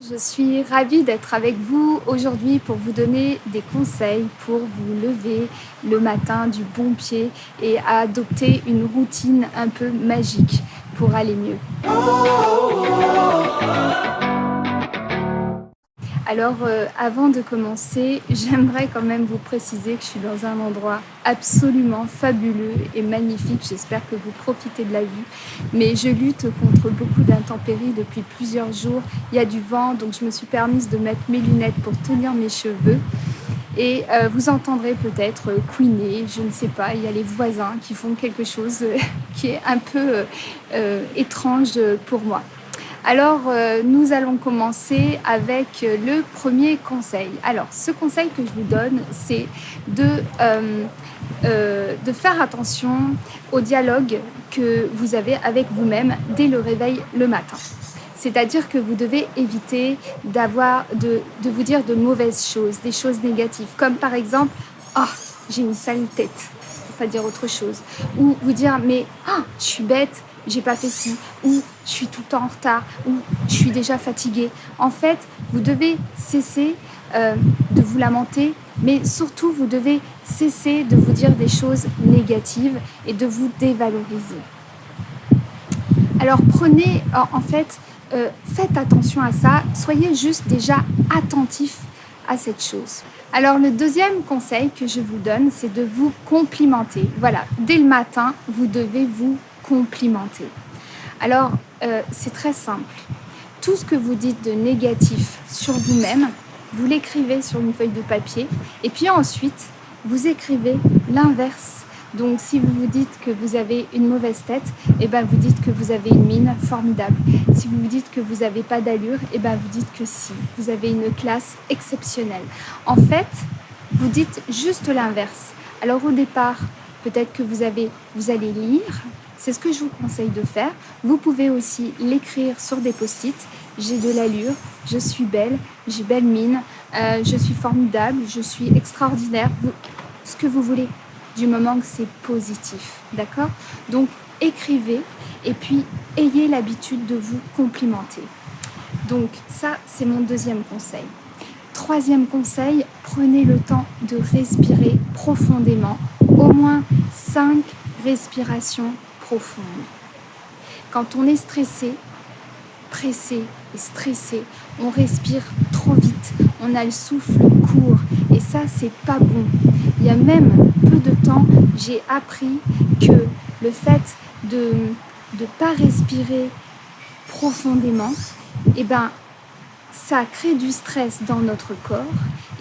Je suis ravie d'être avec vous aujourd'hui pour vous donner des conseils pour vous lever le matin du bon pied et à adopter une routine un peu magique pour aller mieux. Alors, avant de commencer, j'aimerais quand même vous préciser que je suis dans un endroit absolument fabuleux et magnifique. J'espère que vous profitez de la vue. Mais je lutte contre beaucoup d'intempéries depuis plusieurs jours. Il y a du vent, donc je me suis permise de mettre mes lunettes pour tenir mes cheveux. Et vous entendrez peut-être couiner, je ne sais pas, il y a les voisins qui font quelque chose qui est un peu étrange pour moi. Alors, nous allons commencer avec le premier conseil. Alors, ce conseil que je vous donne, c'est de faire attention au dialogue que vous avez avec vous-même dès le réveil le matin. C'est-à-dire que vous devez éviter de vous dire de mauvaises choses, des choses négatives, comme par exemple « Ah, j'ai une sale tête », pour pas dire autre chose. Ou vous dire « Mais je suis bête, j'ai pas fait ci », ou « Je suis tout le temps en retard », ou « Je suis déjà fatiguée ». En fait, vous devez cesser de vous lamenter, mais surtout, vous devez cesser de vous dire des choses négatives et de vous dévaloriser. Alors faites attention à ça, soyez juste déjà attentif à cette chose. Alors le deuxième conseil que je vous donne, c'est de vous complimenter. Voilà, dès le matin, vous devez vous complimenter. Alors c'est très simple. Tout ce que vous dites de négatif sur vous-même, vous l'écrivez sur une feuille de papier et puis ensuite, vous écrivez l'inverse. Donc, si vous vous dites que vous avez une mauvaise tête, vous dites que vous avez une mine formidable. Si vous vous dites que vous n'avez pas d'allure, vous dites que si, vous avez une classe exceptionnelle. En fait, vous dites juste l'inverse. Alors, au départ, peut-être que vous allez lire. C'est ce que je vous conseille de faire. Vous pouvez aussi l'écrire sur des post-it. J'ai de l'allure, je suis belle, j'ai belle mine, je suis formidable, je suis extraordinaire. Ce que vous voulez. Du moment que c'est positif, d'accord? Donc, écrivez et puis ayez l'habitude de vous complimenter. Donc, ça, c'est mon deuxième conseil. Troisième conseil, prenez le temps de respirer profondément, au moins 5 respirations profondes. Quand on est stressé, pressé et stressé, on respire trop vite, on a le souffle court et ça, c'est pas bon. Il y a même peu de temps, j'ai appris que le fait de ne pas respirer profondément, ça crée du stress dans notre corps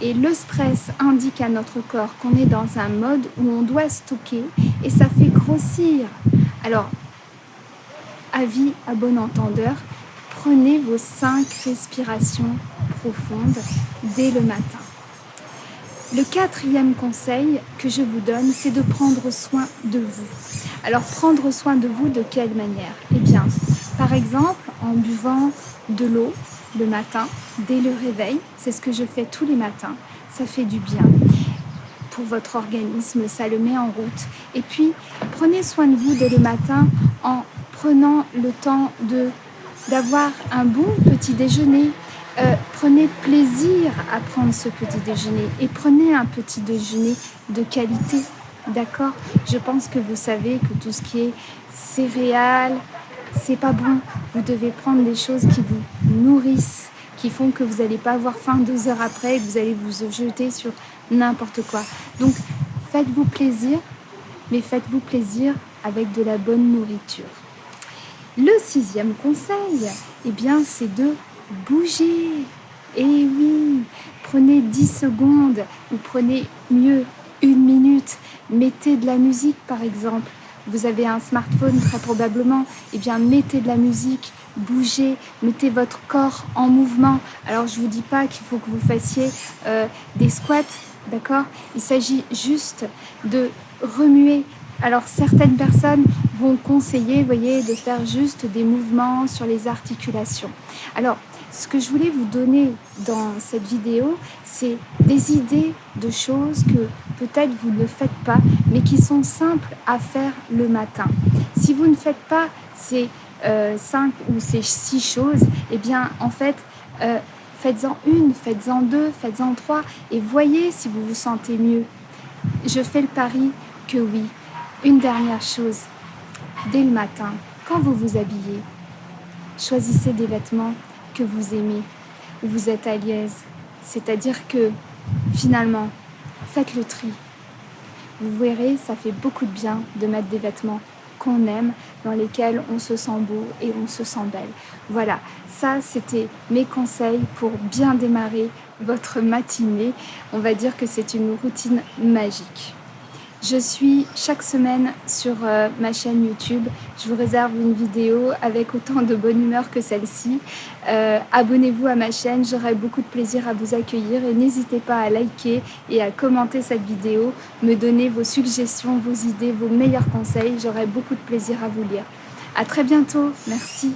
et le stress indique à notre corps qu'on est dans un mode où on doit stocker et ça fait grossir. Alors, avis à bon entendeur, prenez vos 5 respirations profondes dès le matin. Le quatrième conseil que je vous donne, c'est de prendre soin de vous. Alors, prendre soin de vous de quelle manière? Par exemple, en buvant de l'eau le matin, dès le réveil. C'est ce que je fais tous les matins. Ça fait du bien pour votre organisme, ça le met en route. Et puis, prenez soin de vous dès le matin en prenant le temps d'avoir un bon petit déjeuner. Prenez plaisir à prendre ce petit déjeuner et prenez un petit déjeuner de qualité, d'accord? Je pense que vous savez que tout ce qui est céréales, c'est pas bon. Vous devez prendre des choses qui vous nourrissent, qui font que vous n'allez pas avoir faim 2 heures après et que vous allez vous jeter sur n'importe quoi. Donc, faites-vous plaisir, mais faites-vous plaisir avec de la bonne nourriture. Le 6e conseil, c'est de bouger. Et oui, prenez 10 secondes ou prenez mieux 1 minute. Mettez de la musique par exemple. Vous avez un smartphone très probablement. Mettez de la musique, bougez, mettez votre corps en mouvement. Alors je ne vous dis pas qu'il faut que vous fassiez des squats, d'accord? Il s'agit juste de remuer. Alors certaines personnes vont conseiller, de faire juste des mouvements sur les articulations. Alors, ce que je voulais vous donner dans cette vidéo, c'est des idées de choses que peut-être vous ne faites pas, mais qui sont simples à faire le matin. Si vous ne faites pas ces 5 ou ces 6 choses, Faites-en une, faites-en deux, faites-en trois et voyez si vous vous sentez mieux. Je fais le pari que oui. Une dernière chose, dès le matin, quand vous vous habillez, choisissez des vêtements que vous aimez, où vous êtes à l'aise. C'est-à-dire que finalement, faites le tri. Vous verrez, ça fait beaucoup de bien de mettre des vêtements qu'on aime, dans lesquels on se sent beau et on se sent belle. Voilà, ça c'était mes conseils pour bien démarrer votre matinée. On va dire que c'est une routine magique. Je suis chaque semaine sur ma chaîne YouTube. Je vous réserve une vidéo avec autant de bonne humeur que celle-ci. Abonnez-vous à ma chaîne, j'aurai beaucoup de plaisir à vous accueillir et n'hésitez pas à liker et à commenter cette vidéo, me donner vos suggestions, vos idées, vos meilleurs conseils. J'aurai beaucoup de plaisir à vous lire. À très bientôt, merci.